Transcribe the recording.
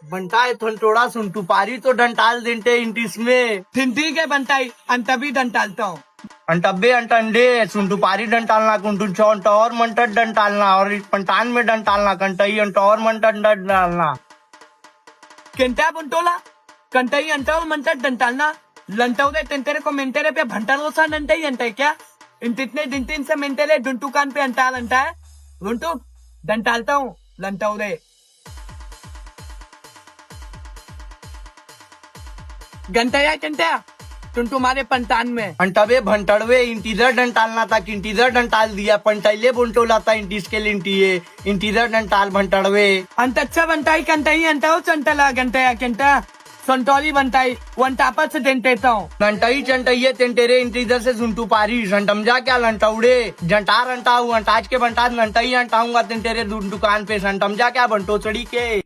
बंटाई थोड़ा सुन तू पारी तो डंटाल देंटे इंटिस में फिर ठीक है बंटाई तभी डंटालता हूँ। अंटब्बे अंटंडे सुंटू पारी डंटालना कुंटू चौंट और मंटट डंटालना और पंटान में डंटालना कंटई अंट और मंटट डंटालना केंटा बुंटोला कंटाई अंटाव मंटा डंटालना लंटाव दे तेरे को मेंटेरे पे भंटालो सा डंटाई अंटाई क्या इन तितने दिन तीन से मेंटेरे डुंटू कान पे अंटाल अंटा है रुंटू डंटालता हूँ लंटाव दे घंटा घंटा तुम तुम्हारे पंतान में अंटबे भंटड़वे इंटीजर डंटालना था कि इंटीजर डंटाल दिया पंटैले बुंटोला था इंटीस के लिंटिए इंटीजर डंटाल भंटड़वे अंत अच्छा बनताई कंटाई अंटाओ चंटला घंटा घंटा संतोली बनताई वन टापा से डेंटेता हूँ नंटई चंटइये तेंटेरे इंटीजर से सुंटू पारी संटमजा क्या लंटौड़े जंटार अंटाऊ अंटाज के बंटाज नंटई अंटाऊंगा तेंटेरे दुकान पे संटमजा क्या बंटो चढ़ी के